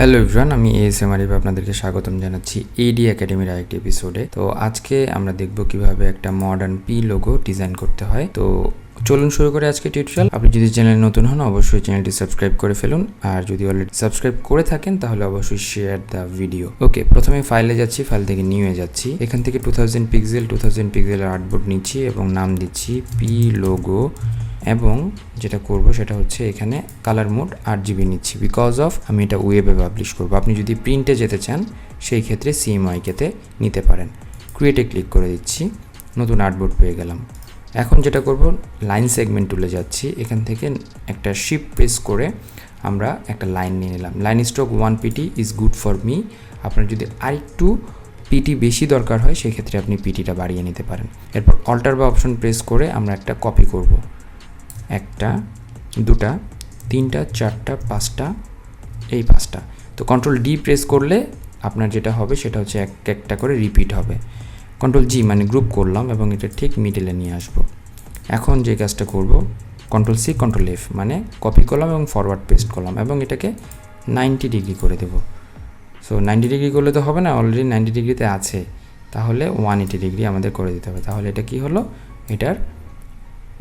Hello everyone, আমি ASM Arif আপনাদেরকে স্বাগতম জানাচ্ছি এডি একাডেমির আরেকটি এপিসোডে। তো আজকে আমরা দেখব কিভাবে একটা মডার্ন পি লোগো ডিজাইন করতে হয়। তো চলুন শুরু করে আজকে টিউটোরিয়াল। আপনি যদি চ্যানেলে নতুন হন অবশ্যই চ্যানেলটি সাবস্ক্রাইব করে ফেলুন, আর যদি অলরেডি সাবস্ক্রাইব করে থাকেন তাহলে অবশ্যই শেয়ার দ্য ভিডিও। ওকে, প্রথমে ফাইলে যাচ্ছি, ফাইল থেকে নিউয়ে যাচ্ছি। এখান থেকে 2000 পিক্সেলের আর্টবোর্ড নিচ্ছি এবং নাম দিচ্ছি পি লোগো, এবং যেটা করব সেটা হচ্ছে এখানে কালার মোড 8GB নিচ্ছি, বিকজ অফ আমি এটা ওয়েবে পাবলিশ করব। আপনি যদি প্রিন্টে যেতে চান সেই ক্ষেত্রে CMYK-তে নিতে পারেন। ক্রিয়েটে ক্লিক করে দিচ্ছি, নতুন আর্টবোর্ড পেয়ে গেলাম। এখন যেটা করব, লাইন সেগমেন্ট টুলে যাচ্ছি, এখান থেকে একটা শিফট প্রেস করে আমরা একটা লাইন নিয়ে নিলাম। Line stroke 1 PT is good for me. আপনার যদি আরেকটু PT বেশি দরকার হয় সেক্ষেত্রে আপনি PTটা বাড়িয়ে নিতে পারেন। এরপর অল্টার বা অপশন প্রেস করে আমরা একটা কপি করব, একটা, দুটা, তিনটা, চারটা, পাঁচটা, এই পাঁচটা। তো কন্ট্রোল D প্রেস করলে আপনার যেটা হবে সেটা হচ্ছে একটা করে রিপিট হবে। কন্ট্রোল G মানে গ্রুপ করলাম এবং এটা ঠিক মিডলে নিয়ে আসব। এখন যে কাজটা করব, কন্ট্রোল C কন্ট্রোল F মানে কপি করলাম এবং ফরওয়ার্ড পেস্ট করলাম এবং এটাকে 90 ডিগ্রি করে দেব। সো 90 ডিগ্রি করলে তো হবে না, অলরেডি 90 ডিগ্রিতে আছে, তাহলে 180 ডিগ্রি আমাদের করে দিতে হবে। তাহলে এটা কি হলো, এটার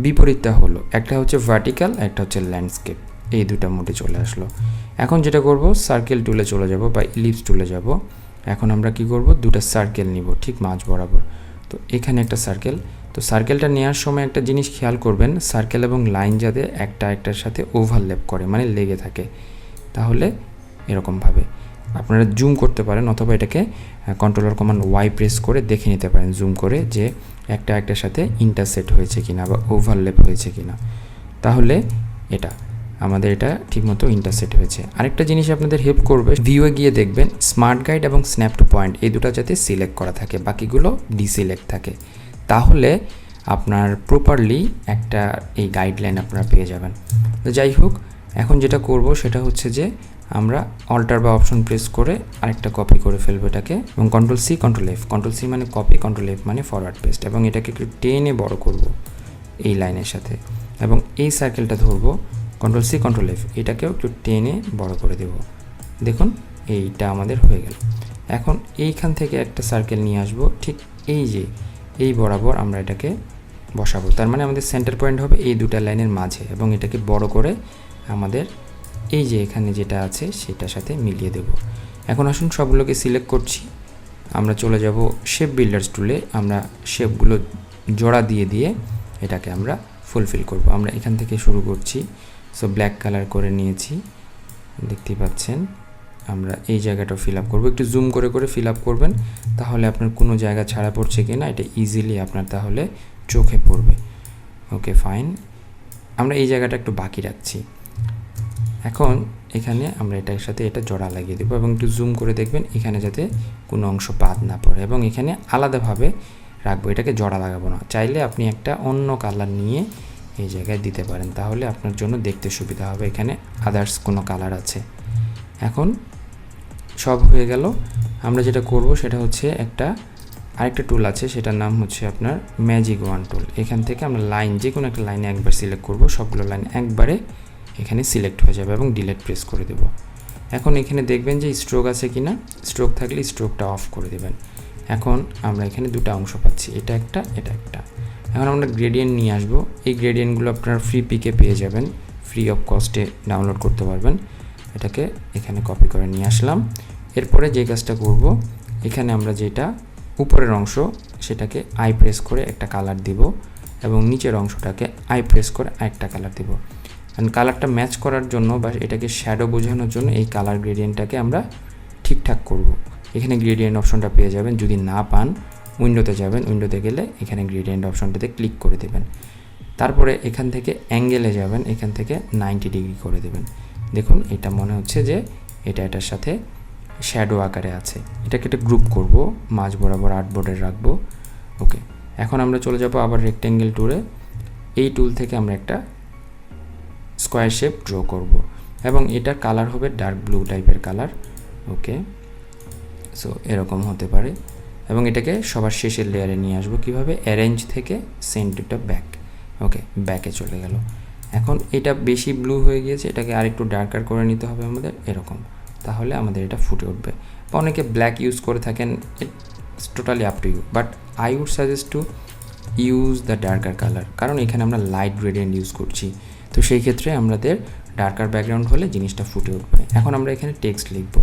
বিপরীতটা হলো, একটা হচ্ছে ভার্টিক্যাল, একটা হচ্ছে ল্যান্ডস্কেপ, এই দুটো মোডে চলে আসলো। এখন যেটা করব, সার্কেল টুলে চলে যাব বা ইলিপস টুলে যাব। এখন আমরা কি করব, দুটো সার্কেল নিব ঠিক মাঝ বরাবর। তো এখানে একটা সার্কেল, তো সার্কেলটা নেওয়ার সময় একটা জিনিস খেয়াল করবেন, সার্কেল এবং লাইন যাতে একটা একটার সাথে ওভারল্যাপ করে, মানে লেগে থাকে, তাহলে এরকমভাবে আপনারা জুম করতে পারেন, অথবা এটাকে কন্ট্রোলার কমান্ড Y প্রেস করে দেখে নিতে পারেন জুম করে যে একটা একটার সাথে ইন্টারসেক্ট হয়েছে কিনা বা ওভারল্যাপ হয়েছে কিনা। তাহলে আমাদের এটা ঠিকমতো ইন্টারসেক্ট হয়েছে। আরেকটা জিনিস আপনাদের হেল্প করবে, ভিউয়ে গিয়ে দেখবেন স্মার্ট গাইড এবং স্ন্যাপ টু পয়েন্ট এই দুটো যাতে সিলেক্ট করা থাকে, বাকিগুলো ডিসিলেক্ট থাকে, তাহলে আপনার প্রপারলি একটা এই গাইডলাইন আপনারা পেয়ে যাবেন। তো যাই হোক, এখন যেটা করব সেটা হচ্ছে যে আমরা অল্টার বা অপশন প্রেস করে আরেকটা কপি করে ফেলবো এটাকে, এবং control C control F, control C মানে কপি, কন্ট্রোল F মানে ফরওয়ার্ড পেস্ট, এবং এটাকে একটু টেনে বড় করব এই লাইনের সাথে, এবং এই সার্কেলটা ধরবো, কন্ট্রোল C কন্ট্রোল F, এটাকেও একটু টেনে বড় করে দেব। দেখুন এইটা আমাদের হয়ে গেল। এখন এইখান থেকে একটা সার্কেল নিয়ে আসব, ঠিক এই বরাবর আমরা এটাকে বসাবো। তার মানে আমাদের সেন্টার পয়েন্ট হবে এই দুটা লাইনের মাঝে, এবং এটাকে বড় করে আমাদের এই যে এখানে যেটা আছে সেটার সাথে মিলিয়ে দেব। এখন আসুন সবগুলোকে সিলেক্ট করছি, আমরা চলে যাব শেপ বিল্ডার্স টুলে, আমরা শেপগুলো জোড়া দিয়ে এটাকে আমরা ফুলফিল করব। আমরা এখান থেকে শুরু করছি। সো ব্ল্যাক কালার করে নিয়েছি, দেখতে পাচ্ছেন। আমরা এই জায়গাটা ফিল আপ করবো, একটু জুম করে ফিল আপ করবেন, তাহলে আপনার কোনো জায়গা ছাড়া পড়ছে কিনা এটা ইজিলি আপনার তাহলে চোখে পড়বে। ওকে ফাইন, আমরা এই জায়গাটা একটু বাকি রাখছি। এখন এখানে আমরা এটার সাথে এটা জোড়া লাগিয়ে দেবো, এবং একটু জুম করে দেখবেন এখানে যাতে কোনো অংশ বাদ না পড়ে, এবং এখানে আলাদাভাবে রাখবো, এটাকে জোড়া লাগাবো না। চাইলে আপনি একটা অন্য কালার নিয়ে এই জায়গায় দিতে পারেন, তাহলে আপনার জন্য দেখতে সুবিধা হবে, এখানে আদার্স কোনো কালার আছে। এখন সব হয়ে গেল। আমরা যেটা করব সেটা হচ্ছে আরেকটা টুল আছে, সেটার নাম হচ্ছে আপনার ম্যাজিক ওয়ান টুল। এখান থেকে আমরা লাইন, যে কোনো একটা লাইনে একবার সিলেক্ট করব, সবগুলো লাইন একবারে এখানে সিলেক্ট হয়ে যাবে, এবং ডিলিট প্রেস করে দেব। এখন এখানে দেখবেন যে স্ট্রোক আছে কিনা, স্ট্রোক থাকলে স্ট্রোকটা অফ করে দেবেন। এখন আমরা এখানে দুটো অংশ পাচ্ছি, এটা একটা। এখন আমরা গ্রেডিয়েন্ট নিয়ে আসবো। এই গ্রেডিয়েন্টগুলো আপনার ফ্রি পিকে পেয়ে যাবেন, ফ্রি অফ কস্টে ডাউনলোড করতে পারবেন। এটাকে এখানে কপি করে নিয়ে আসলাম। এরপরে যে কাজটা করব, এখানে আমরা যেটা উপরের অংশ সেটাকে I প্রেস করে একটা কালার দিব, এবং নিচের অংশটাকে I প্রেস করে আরেকটা কালার দিব। কারণ কালারটা ম্যাচ করার জন্য বা এটাকে শ্যাডো বোঝানোর জন্য এই কালার গ্রেডিয়েন্টটাকে আমরা ঠিকঠাক করব। এখানে গ্রেডিয়েন্ট অপশনটা পেয়ে যাবেন, যদি না পান উইন্ডোতে যাবেন, উইন্ডোতে গেলে এখানে গ্রেডিয়েন্ট অপশনটাতে ক্লিক করে দেবেন। তারপরে এখান থেকে অ্যাঙ্গেলে যাবেন, এখান থেকে 90 ডিগ্রি করে দেবেন। দেখুন এটা মনে হচ্ছে যে এটার সাথে শ্যাডো আকারে আছে। এটাকে একটা গ্রুপ করব, মাঝ বরাবর আর্টবোর্ডে রাখবো। ওকে, এখন আমরা চলে যাব আবার রেক্ট্যাঙ্গেল টুলে। এই টুল থেকে আমরা একটা স্কোয়ার শেপ ড্র করব, এবং এটা কালার হবে ডার্ক ব্লু টাইপের কালার। ওকে, সো এরকম হতে পারে, এবং এটাকে সবার শেষের লেয়ারে নিয়ে আসবো। কিভাবে, অ্যারেঞ্জ থেকে সেন্ড টু ব্যাক। ওকে, ব্যাকে চলে গেল। এখন এটা বেশি ব্লু হয়ে গিয়েছে, এটাকে আরেকটু ডার্কার করে নিতে হবে আমাদের, এরকম। তাহলে আমাদের এটা ফুটে উঠবে। বা অনেকে ব্ল্যাক ইউজ করে থাকেন, it's totally up to you, but I would suggest to use the darker colour, কারণ এখানে আমরা লাইট গ্রেডিয়েন্ট ইউজ করছি, তো সেই ক্ষেত্রে আমাদের ডার্কার ব্যাকগ্রাউন্ড হলে জিনিসটা ফুটে উঠবে। এখন আমরা এখানে টেক্সট লিখব।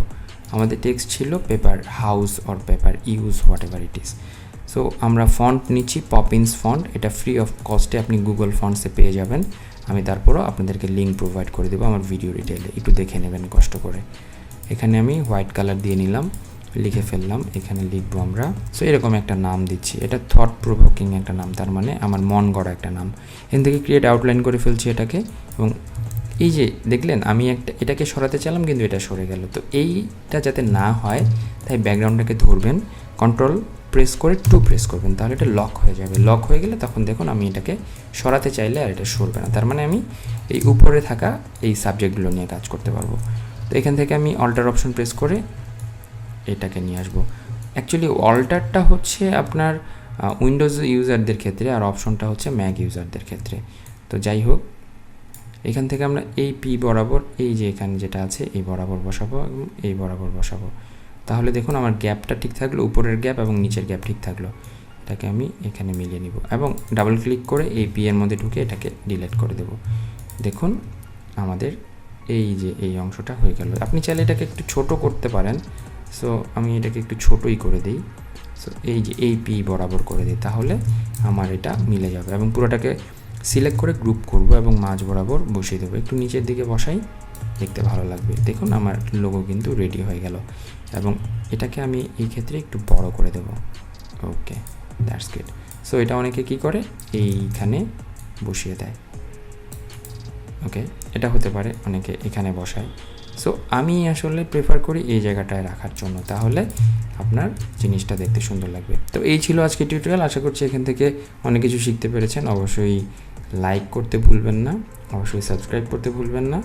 আমাদের টেক্সট ছিল paper house or paper use, what ever it is. So আমরা ফন্ট নিচ্ছি পপিন্স ফন্ট, এটা ফ্রি অফ কস্টে আপনি গুগল ফন্টসে পেয়ে যাবেন। আমি তারপরও আপনাদেরকে লিঙ্ক প্রোভাইড করে দেবো আমার ভিডিও ডিটেইলে, একটু দেখে নেবেন কষ্ট করে। এখানে আমি হোয়াইট কালার দিয়ে নিলাম, লিখে ফেললাম, এখানে লিখবো আমরা। সো এরকম একটা নাম দিচ্ছি, এটা থট প্রভোকিং একটা নাম, তার মানে আমার মন গড়া একটা নাম। এখান থেকে ক্রিয়েট আউটলাইন করে ফেলছি এটাকে, এবং এই যে দেখলেন আমি এটাকে সরাতে চাইলাম কিন্তু এটা সরে গেল। তো এইটা যাতে না হয় তাই ব্যাকগ্রাউন্ডটাকে ধরবেন, কন্ট্রোল প্রেস করে 2 প্রেস করবেন, তাহলে এটা লক হয়ে যাবে। লক হয়ে গেলে তখন দেখুন আমি এটাকে সরাতে চাইলে আর এটা সরবে না, তার মানে আমি এই উপরে থাকা এই সাবজেক্টগুলো নিয়ে কাজ করতে পারবো। তো এখান থেকে আমি অল্টার অপশন প্রেস করে এটাকে নিয়ে আসবো। অ্যাকচুয়ালি অল্টারটা হচ্ছে আপনার উইন্ডোজ ইউজারদের ক্ষেত্রে, আর অপশনটা হচ্ছে ম্যাক ইউজারদের ক্ষেত্রে। তো যাই হোক, এখান থেকে আমরা এই পি বরাবর এই যে এখানে যেটা আছে এই বরাবর বসাবো এবং এই বরাবর বসাবো, তাহলে দেখুন আমার গ্যাপটা ঠিক থাকলো, উপরের গ্যাপ এবং নিচের গ্যাপ ঠিক থাকলো। এটাকে আমি এখানে মিলিয়ে নিব এবং ডাবল ক্লিক করে এই পি এর মধ্যে ঢুকে এটাকে ডিলিট করে দেব। দেখুন আমাদের এই যে এই অংশটা হয়ে গেল। আপনি চাইলে এটাকে একটু ছোট করতে পারেন, সো আমি এটাকে একটু ছোটই করে দিই। সো এই যে এই পি বরাবর করে দিই, তাহলে আমার এটা মিলে যাবে। এবং পুরোটাকে সিলেক্ট করে গ্রুপ করব এবং মাঝ বরাবর বসিয়ে দেবো, একটু নিচের দিকে বসাই, দেখতে ভালো লাগবে। দেখুন আমার লোগো কিন্তু রেডি হয়ে গেল, এবং এটাকে আমি এই ক্ষেত্রে একটু বড় করে দেব। ওকে, দ্যাটস গুড। সো এটা অনেকে কি করে এইখানে বসিয়ে দেয়, ওকে, এটা হতে পারে অনেকে এখানে বসায়। সো আমি আসলে প্রেফার করি এই জায়গাটায় রাখার জন্য, তাহলে আপনার জিনিসটা দেখতে সুন্দর লাগবে। তো এই ছিল আজকে টিউটোরিয়াল, আশা করছি এখান থেকে অনেক কিছু শিখতে পেরেছেন। অবশ্যই লাইক করতে ভুলবেন না, অবশ্যই সাবস্ক্রাইব করতে ভুলবেন না।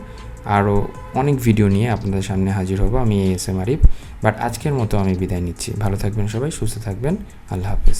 আরও অনেক ভিডিও নিয়ে আপনাদের সামনে হাজির হব আমি ASM আরিফ, বাট আজকের মতো আমি বিদায় নিচ্ছি। ভালো থাকবেন সবাই, সুস্থ থাকবেন, আল্লাহ হাফেজ।